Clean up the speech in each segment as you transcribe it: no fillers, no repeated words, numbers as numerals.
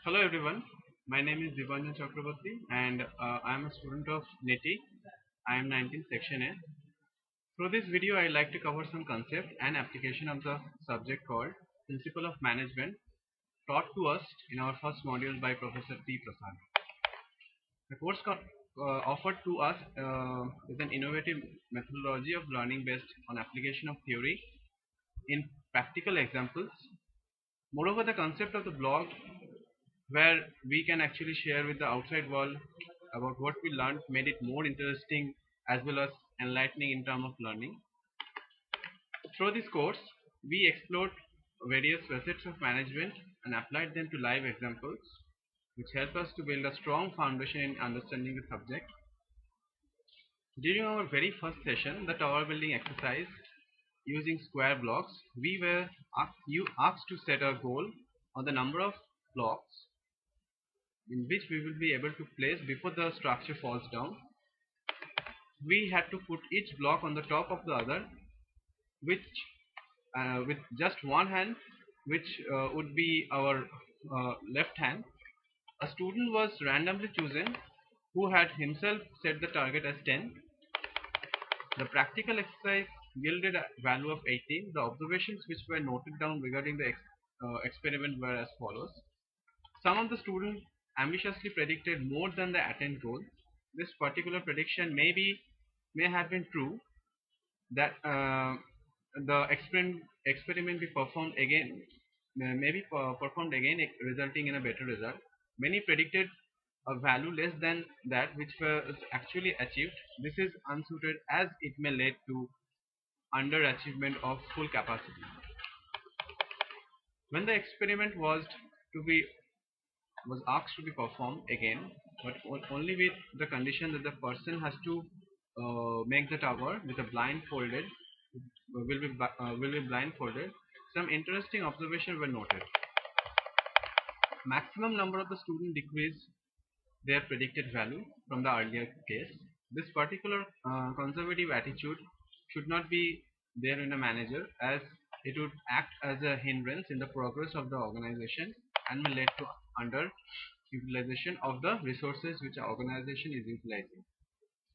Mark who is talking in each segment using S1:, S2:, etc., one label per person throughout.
S1: Hello everyone, my name is Dibanjan Chakraborty and I am a student of NITI, IM19 section A. Through this video I like to cover some concept and application of the subject called Principle of Management taught to us in our first module by Professor P. Prasad. The course offered to us is an innovative methodology of learning based on application of theory in practical examples. Moreover, the concept of the blog where we can actually share with the outside world about what we learned made it more interesting as well as enlightening in terms of learning. Through this course, we explored various facets of management and applied them to live examples, which help us to build a strong foundation in understanding the subject. During our very first session, the tower building exercise, using square blocks, we were asked to set a goal on the number of blocks in which we will be able to place before the structure falls down. We had to put each block on the top of the other, which with just one hand, which would be our left hand. A student was randomly chosen who had himself set the target as 10. The practical exercise yielded a value of 18. The observations which were noted down regarding the experiment were as follows. Some of the students ambitiously predicted more than the attained goal. This particular prediction may have been true, that the experiment be performed again may be performed again, resulting in a better result. Many predicted a value less than that which was actually achieved. This is unsuited as it may lead to underachievement of full capacity. When the experiment was asked to be performed again, but only with the condition that the person has to make the tower with a blindfolded, will be blindfolded. Some interesting observations were noted. Maximum number of the students decreased their predicted value from the earlier case. This particular conservative attitude should not be there in a manager, as it would act as a hindrance in the progress of the organization and may lead to under utilization of the resources which our organization is utilizing.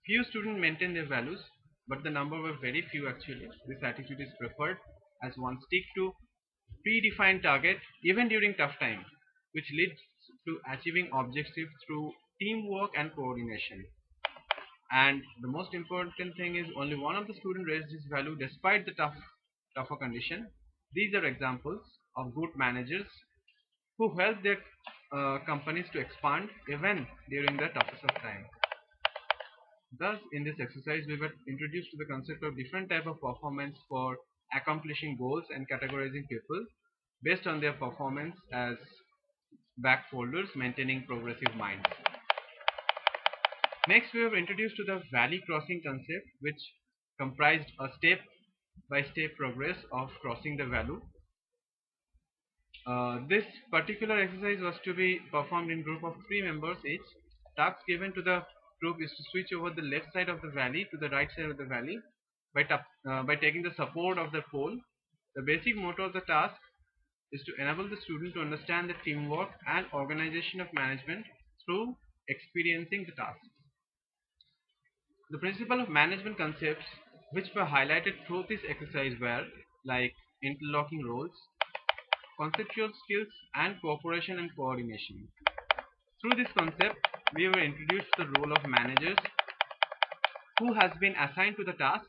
S1: Few students maintain their values, but the number were very few actually. This attitude is preferred as one stick to predefined target even during tough time, which leads to achieving objectives through teamwork and coordination. And the most important thing is only one of the students raised his value despite the tougher condition. These are examples of good managers who help their companies to expand even during the toughest of time. Thus, in this exercise, we were introduced to the concept of different type of performance for accomplishing goals and categorizing people based on their performance as backfolders maintaining progressive minds. Next, we were introduced to the valley crossing concept, which comprised a step-by-step progress of crossing the valley. This particular exercise was to be performed in group of 3 members each. Task given to the group is to switch over the left side of the valley to the right side of the valley by taking the support of the pole. The basic motto of the task is to enable the student to understand the teamwork and organization of management through experiencing the task. The principle of management concepts which were highlighted through this exercise were like interlocking roles, conceptual skills, and cooperation and coordination. Through this concept, we were introduced to the role of managers who has been assigned to the task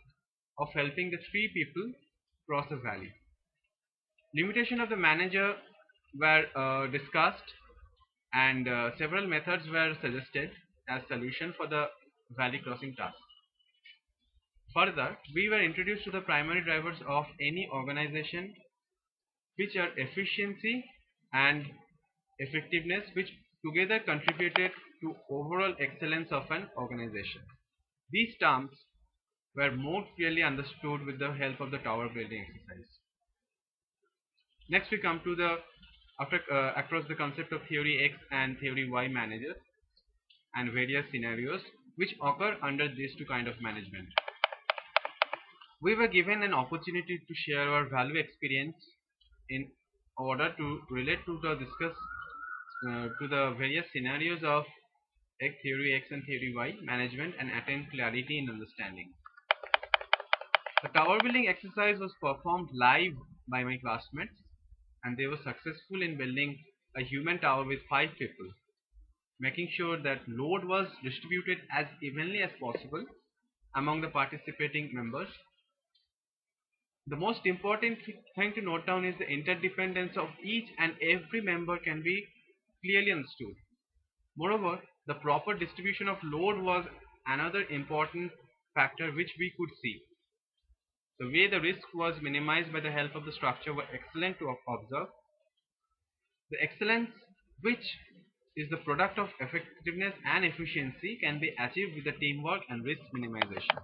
S1: of helping the 3 people cross a valley. Limitation of the manager were discussed, and several methods were suggested as solution for the valley crossing task. Further, we were introduced to the primary drivers of any organization, which are efficiency and effectiveness, which together contributed to overall excellence of an organization. These terms were more clearly understood with the help of the tower building exercise. Next, we come to the across the concept of theory X and theory Y managers and various scenarios which occur under these 2 kind of management. We were given an opportunity to share our value experience in order to relate to the discussed to the various scenarios of theory X and theory Y management and attain clarity in understanding. The tower building exercise was performed live by my classmates, and they were successful in building a human tower with 5 people, making sure that load was distributed as evenly as possible among the participating members. The most important thing to note down is the interdependence of each and every member can be clearly understood. Moreover, the proper distribution of load was another important factor which we could see. The way the risk was minimized by the help of the structure were excellent to observe. The excellence, which is the product of effectiveness and efficiency, can be achieved with the teamwork and risk minimization.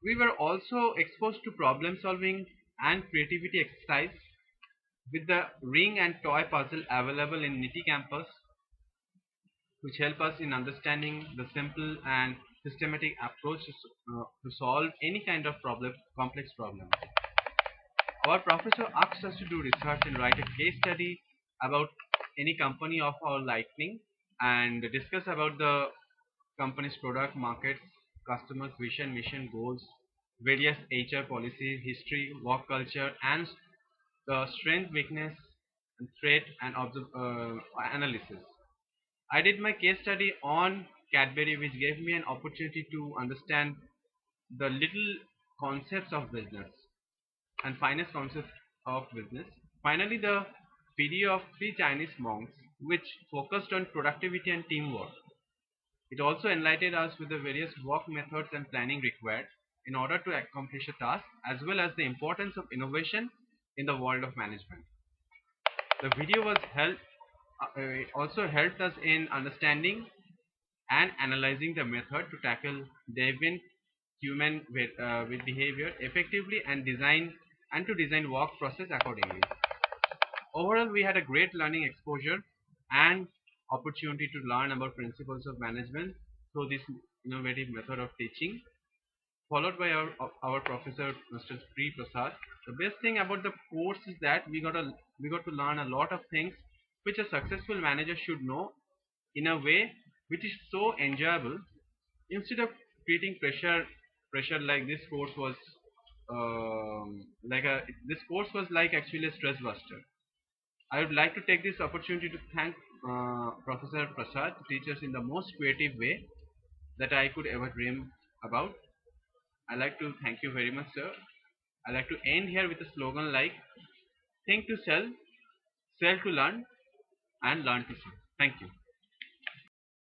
S1: We were also exposed to problem solving and creativity exercise with the ring and toy puzzle available in NITI campus, which help us in understanding the simple and systematic approach to solve any kind of complex problem. Our professor asked us to do research and write a case study about any company of our liking and discuss about the company's product, markets, customers, vision, mission, goals, various HR policies, history, work culture, and the strength, weakness, and threat and analysis. I did my case study on Cadbury, which gave me an opportunity to understand the little concepts of business and finest concepts of business. Finally, the video of 3 Chinese monks, which focused on productivity and teamwork. It also enlightened us with the various work methods and planning required in order to accomplish a task, as well as the importance of innovation in the world of management. The video also helped us in understanding and analyzing the method to tackle deviant human with behavior effectively and to design work process accordingly. Overall, we had a great learning exposure and opportunity to learn about principles of management through this innovative method of teaching, followed by our professor, Mr. Sri Prasad. The best thing about the course is that we got to learn a lot of things which a successful manager should know in a way which is so enjoyable. Instead of creating pressure like this course was like actually a stress buster. I would like to take this opportunity to thank Professor Prasad to teach us in the most creative way that I could ever dream about. I like to thank you very much, sir. I like to end here with a slogan like think to sell to learn, and learn to sell. Thank you.